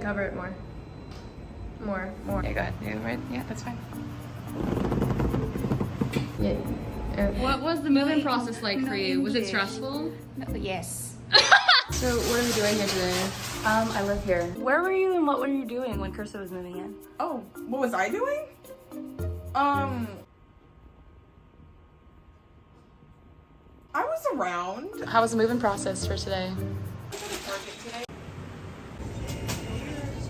cover it more. More. Yeah, go ahead. Yeah, right. Yeah, that's fine. Yeah. What was the moving process like for you? Was it stressful? No, yes. So what are we doing here today? I live here. Where were you and what were you doing when Krista was moving in? Oh, what was I doing? I was around. How was the moving process for today?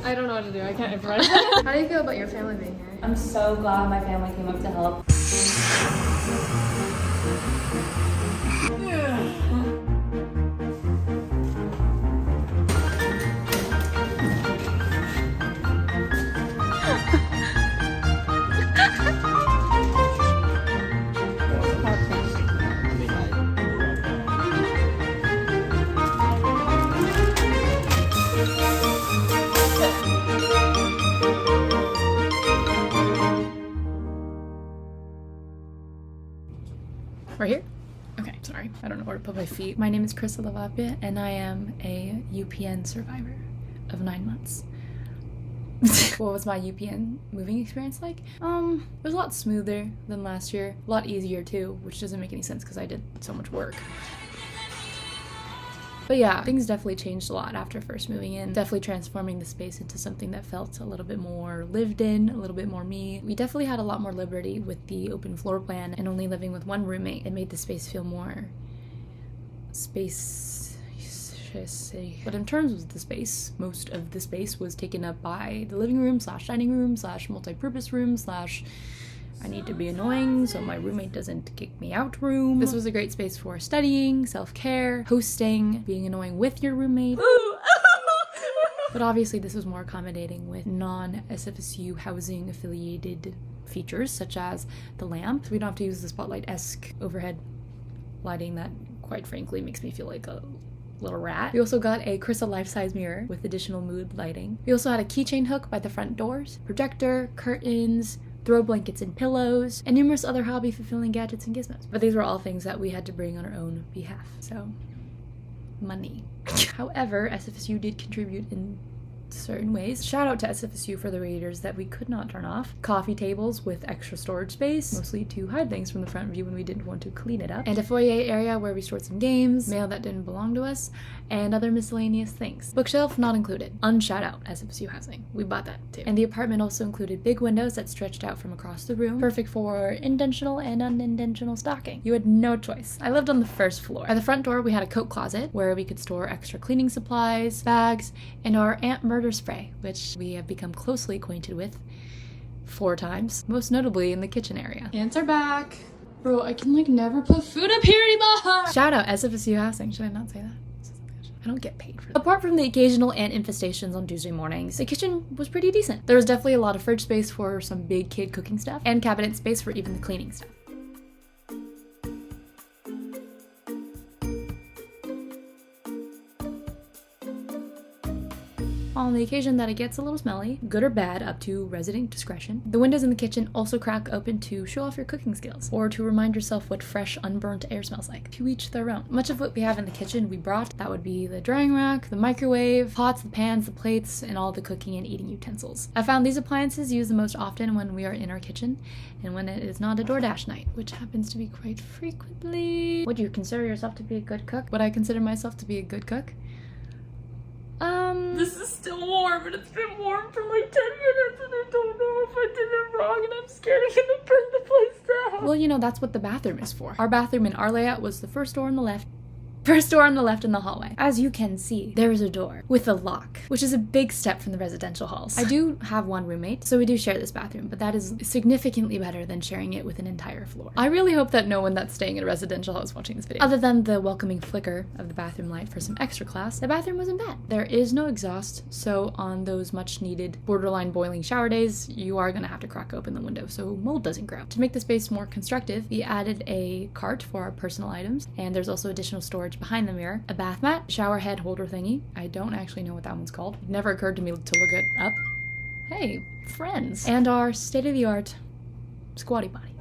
I don't know what to do. I can't improvise. How do you feel about your family being here? I'm so glad my family came up to help. We're here? Okay, sorry. I don't know where to put my feet. My name is Krista Lavapia, and I am a UPN survivor of 9 months. What was my UPN moving experience like? It was a lot smoother than last year. A lot easier too, which doesn't make any sense because I did so much work. But yeah, things definitely changed a lot after first moving in. Definitely transforming the space into something that felt a little bit more lived in, a little bit more me. We definitely had a lot more liberty with the open floor plan and only living with one roommate. It made the space feel more but in terms of the space, most of the space was taken up by the living room / dining room / multi-purpose room / I need to be annoying so my roommate doesn't kick me out room. This was a great space for studying, self-care, hosting, being annoying with your roommate. But obviously this was more accommodating with non-SFSU housing affiliated features such as the lamp. We don't have to use the spotlight-esque overhead lighting that quite frankly makes me feel like a little rat. We also got a crystal life-size mirror with additional mood lighting. We also had a keychain hook by the front doors, projector, curtains, throw blankets and pillows, and numerous other hobby-fulfilling gadgets and gizmos. But these were all things that we had to bring on our own behalf, so money. However, SFSU did contribute in certain ways. Shout out to SFSU for the radiators that we could not turn off, coffee tables with extra storage space, mostly to hide things from the front view when we didn't want to clean it up, and a foyer area where we stored some games, mail that didn't belong to us, and other miscellaneous things. Bookshelf not included. Unshout out SFSU housing. We bought that too. And the apartment also included big windows that stretched out from across the room, perfect for intentional and unintentional stocking. You had no choice. I lived on the first floor. At the front door we had a coat closet where we could store extra cleaning supplies, bags, and our Aunt Murder spray, which we have become closely acquainted with 4 times, most notably in the kitchen area. Ants are back. Bro, I can like never put food up here anymore. Shout out SFSU housing. Should I not say that? I don't get paid for that. Apart from the occasional ant infestations on Tuesday mornings, the kitchen was pretty decent. There was definitely a lot of fridge space for some big kid cooking stuff, and cabinet space for even the cleaning stuff. On the occasion that it gets a little smelly, good or bad, up to resident discretion, the windows in the kitchen also crack open to show off your cooking skills, or to remind yourself what fresh, unburnt air smells like. To each their own. Much of what we have in the kitchen we brought. That would be the drying rack, the microwave, pots, the pans, the plates, and all the cooking and eating utensils. I found these appliances used the most often when we are in our kitchen, and when it is not a DoorDash night, which happens to be quite frequently. Would you consider yourself to be a good cook? Would I consider myself to be a good cook? This is still warm, and it's been warm for like 10 minutes, and I don't know if I did it wrong, and I'm scared I'm gonna burn the place down. Well, you know, that's what the bathroom is for. Our bathroom in our layout was the first door on the left in the hallway. As you can see, there is a door with a lock, which is a big step from the residential halls. I do have one roommate, so we do share this bathroom, but that is significantly better than sharing it with an entire floor. I really hope that no one that's staying in a residential house watching this video. Other than the welcoming flicker of the bathroom light for some extra class, the bathroom wasn't bad. There is no exhaust, so on those much needed borderline boiling shower days, you are gonna have to crack open the window so mold doesn't grow. To make the space more constructive, we added a cart for our personal items, and there's also additional storage behind the mirror, a bath mat, shower head holder thingy. I don't actually know what that one's called. It never occurred to me to look it up. Hey, friends. And our state-of-the-art squatty potty.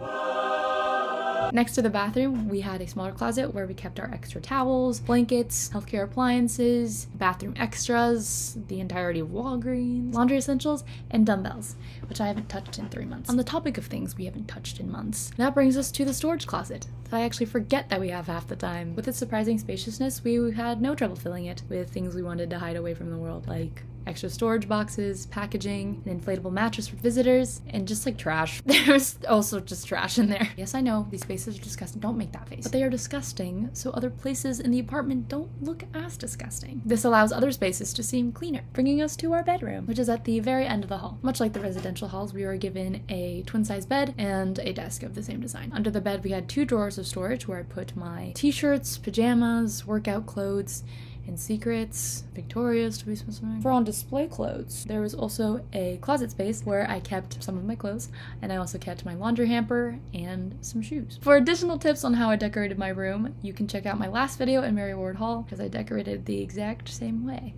Next to the bathroom, we had a smaller closet where we kept our extra towels, blankets, healthcare appliances, bathroom extras, the entirety of Walgreens, laundry essentials, and dumbbells, which I haven't touched in 3 months. On the topic of things we haven't touched in months, that brings us to the storage closet that I actually forget that we have half the time. With its surprising spaciousness, we had no trouble filling it with things we wanted to hide away from the world, like extra storage boxes, packaging, an inflatable mattress for visitors, and just like trash. There's also just trash in there. Yes, I know, these spaces are disgusting. Don't make that face. But they are disgusting, so other places in the apartment don't look as disgusting. This allows other spaces to seem cleaner, bringing us to our bedroom, which is at the very end of the hall. Much like the residential halls, we were given a twin-size bed and a desk of the same design. Under the bed, we had 2 drawers of storage where I put my t-shirts, pajamas, workout clothes, and secrets, Victoria's to be specific. For on display clothes, there was also a closet space where I kept some of my clothes, and I also kept my laundry hamper and some shoes. For additional tips on how I decorated my room, you can check out my last video in Mary Ward Hall, because I decorated the exact same way.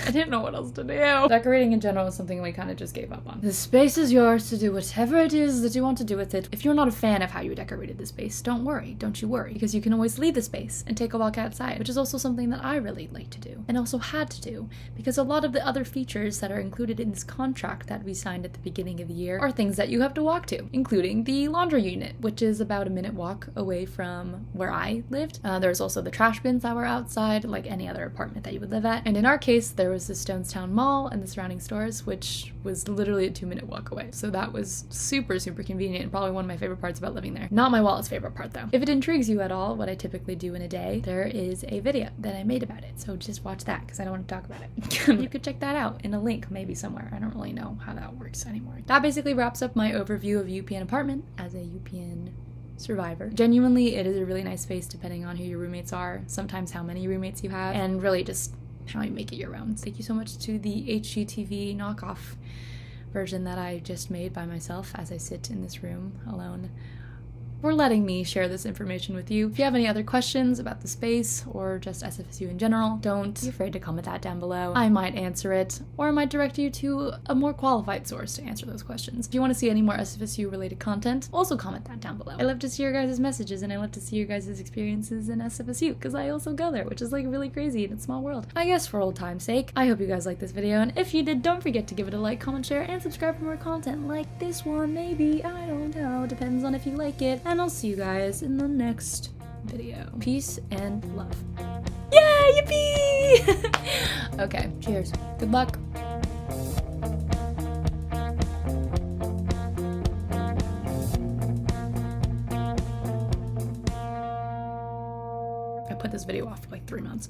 I didn't know what else to do. Decorating in general is something we kind of just gave up on. The space is yours to do whatever it is that you want to do with it. If you're not a fan of how you decorated the space, don't worry, don't you worry, because you can always leave the space and take a walk outside, which is also something that I really like to do, and also had to do, because a lot of the other features that are included in this contract that we signed at the beginning of the year are things that you have to walk to, including the laundry unit, which is about a minute walk away from where I lived. There's also the trash bins that were outside, like any other apartment that you would live at, and in our case, there was the Stonestown Mall and the surrounding stores, which was literally a 2-minute walk away. So that was super, super convenient, and probably one of my favorite parts about living there. Not my wallet's favorite part, though. If it intrigues you at all, what I typically do in a day, there is a video that I made about it. So just watch that, because I don't want to talk about it. You could check that out in a link, maybe somewhere. I don't really know how that works anymore. That basically wraps up my overview of UPN apartment as a UPN survivor. Genuinely, it is a really nice space depending on who your roommates are, sometimes how many roommates you have, and really just how you make it your own. Thank you so much to the HGTV knockoff version that I just made by myself as I sit in this room alone, for letting me share this information with you. If you have any other questions about the space or just SFSU in general, don't be afraid to comment that down below. I might answer it, or I might direct you to a more qualified source to answer those questions. If you want to see any more SFSU related content, also comment that down below. I love to see your guys' messages, and I love to see your guys' experiences in SFSU, because I also go there, which is like really crazy in a small world. I guess for old time's sake, I hope you guys liked this video, and if you did, don't forget to give it a like, comment, share, and subscribe for more content like this one, maybe, I don't know, depends on if you like it. And I'll see you guys in the next video. Peace and love. Yay, yippee! Okay, cheers. Good luck. I put this video off for like 3 months.